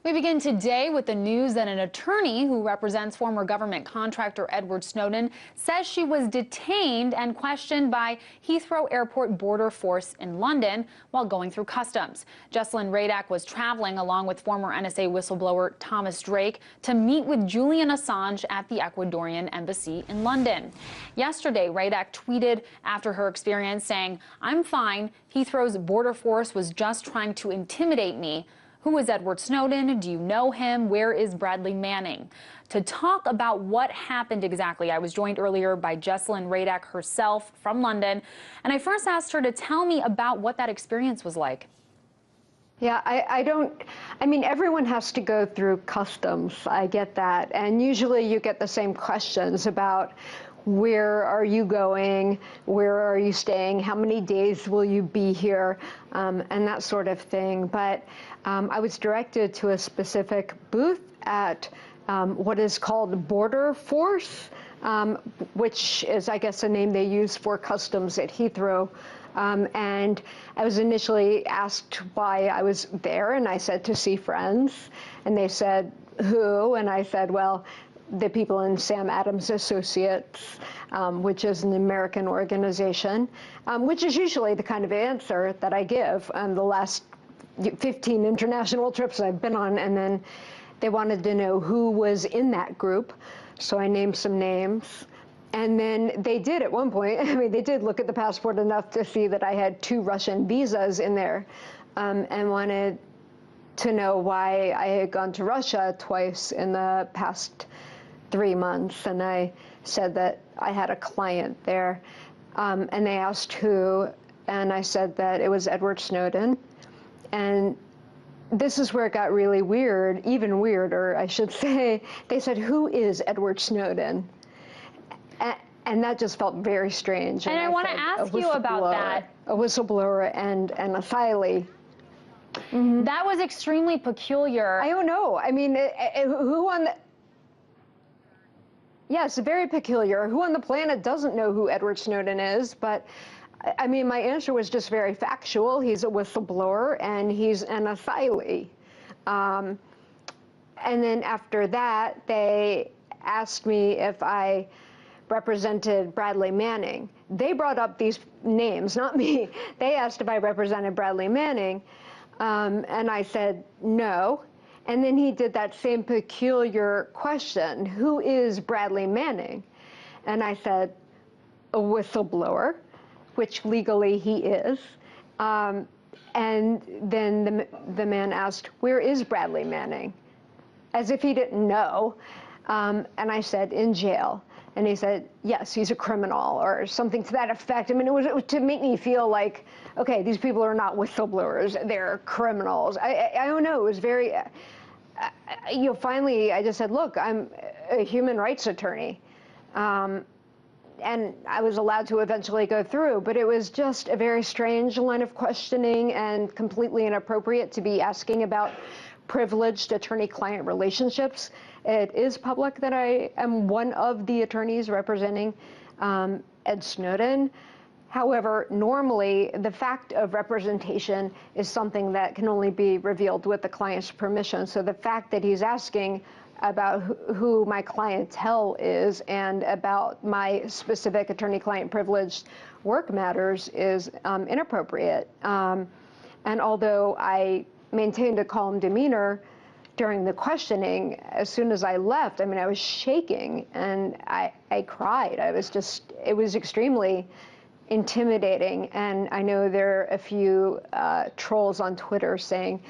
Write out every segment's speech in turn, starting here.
We begin today with the news that an attorney who represents former government contractor Edward Snowden says she was detained and questioned by Heathrow Airport border force in London while going through customs. Jessalyn Radack was traveling along with former NSA whistleblower Thomas Drake to meet with Julian Assange at the Ecuadorian embassy in London. Yesterday, Radack tweeted after her experience saying, "I'm fine. Heathrow's border force was just trying to intimidate me. Who is Edward Snowden? Do you know him? Where is Bradley Manning?" To talk about what happened exactly, I was joined earlier by Jessalyn Radack herself from London, and I first asked her to tell me about what that experience was like. Yeah, I mean, everyone has to go through customs. I get that. And usually you get the same questions about where are you going, where are you staying, how many days will you be here, and that sort of thing. But I was directed to a specific booth at what is called Border Force, which is, I guess, a name they use for customs at Heathrow. And I was initially asked why I was there, and I said to see friends. And they said, who? And I said, well, the people in Sam Adams Associates, which is an American organization, which is usually the kind of answer that I give on the last 15 international trips I've been on. And then they wanted to know who was in that group. So I named some names. And then they did at one point, I mean, they did look at the passport enough to see that I had 2 Russian visas in there, and wanted to know why I had gone to Russia twice in the past 3 months. And I said that I had a client there, and they asked who, and I said that it was Edward Snowden. And this is where it got really weird, even weirder, I should say. They said, who is Edward Snowden? And that just felt very strange. And I want to ask you about that. A whistleblower and an asylee. Mm-hmm. That was extremely peculiar. I don't know. I mean, who on the... Yes, very peculiar. Who on the planet doesn't know who Edward Snowden is? But, I mean, my answer was just very factual. He's a whistleblower, and he's an asylee. And then after that, they asked me if I represented Bradley Manning. They brought up these names, not me. They asked if I represented Bradley Manning, and I said no. And then he did that same peculiar question, who is Bradley Manning? And I said, a whistleblower, which legally he is. And then the man asked, where is Bradley Manning? As if he didn't know. And I said, in jail. And he said, yes, he's a criminal, or something to that effect. I mean, it was to make me feel like, okay, these people are not whistleblowers, they're criminals. I don't know, it was very, finally, I just said, look, I'm a human rights attorney. And I was allowed to eventually go through, but it was just a very strange line of questioning and completely inappropriate to be asking about privileged attorney-client relationships. It is public that I am one of the attorneys representing Ed Snowden. However, normally the fact of representation is something that can only be revealed with the client's permission. So the fact that he's asking about who my clientele is and about my specific attorney-client privileged work matters is inappropriate. And although I maintained a calm demeanor during the questioning, as soon as I left, I mean, I was shaking and I cried. It was extremely intimidating. And I know there are a few trolls on Twitter saying,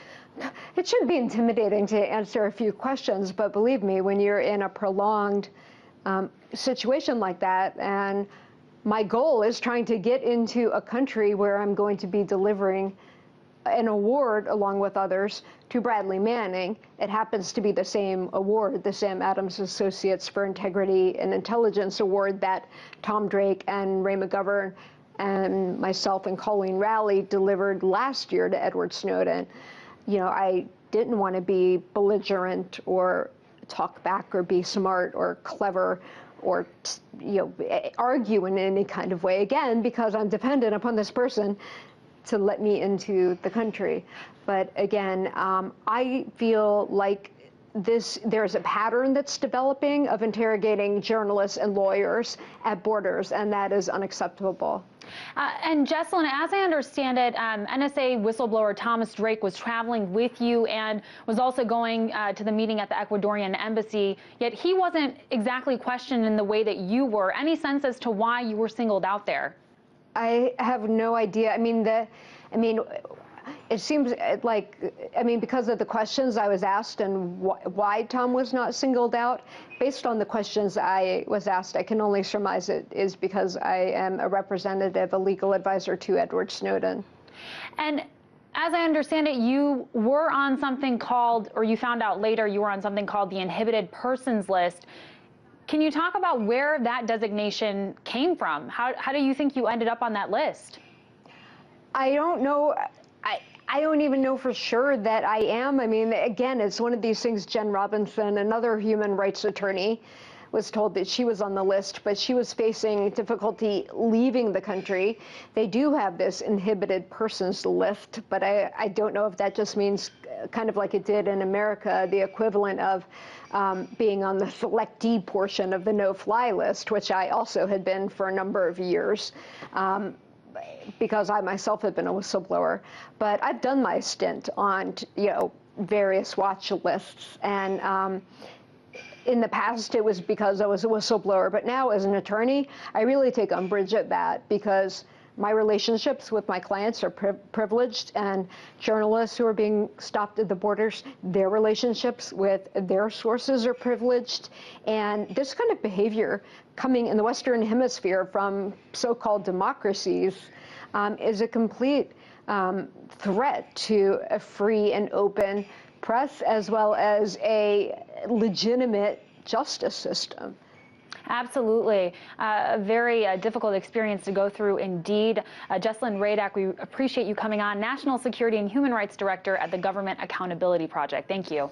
it shouldn't be intimidating to answer a few questions, but believe me, when you're in a prolonged situation like that, and my goal is trying to get into a country where I'm going to be delivering an award, along with others, to Bradley Manning. It happens to be the same award, the Sam Adams Associates for Integrity and Intelligence Award that Tom Drake and Ray McGovern and myself and Colleen Rowley delivered last year to Edward Snowden. You know, I didn't want to be belligerent or talk back or be smart or clever or, argue in any kind of way, again, because I'm dependent upon this person to let me into the country. But again, I feel like there's a pattern that's developing of interrogating journalists and lawyers at borders, and that is unacceptable. And Jesselyn, as I understand it, NSA whistleblower Thomas Drake was traveling with you and was also going to the meeting at the Ecuadorian embassy, yet he wasn't exactly questioned in the way that you were. Any sense as to why you were singled out there? I have no idea. It seems like, because of the questions I was asked and why Tom was not singled out, based on the questions I was asked, I can only surmise it is because I am a representative, a legal advisor to Edward Snowden. And as I understand it, you were on something called, or you found out later, you were on something called the Inhibited Persons List. Can you talk about where that designation came from? How do you think you ended up on that list? I don't know. I don't even know for sure that I am. Again, it's one of these things. Jen Robinson, another human rights attorney, was told that she was on the list, but she was facing difficulty leaving the country. They do have this inhibited persons list, but I don't know if that just means, kind of like it did in America, the equivalent of being on the selectee portion of the no-fly list, which I also had been for a number of years. Because I myself have been a whistleblower, but I've done my stint on, various watch lists, and in the past it was because I was a whistleblower, but now as an attorney, I really take umbrage at that because my relationships with my clients are privileged, and journalists who are being stopped at the borders, their relationships with their sources are privileged, and this kind of behavior coming in the Western Hemisphere from so-called democracies is a complete threat to a free and open press as well as a legitimate justice system. Absolutely. A very difficult experience to go through indeed. Jesselyn Radack, we appreciate you coming on, National Security and Human Rights Director at the Government Accountability Project. Thank you.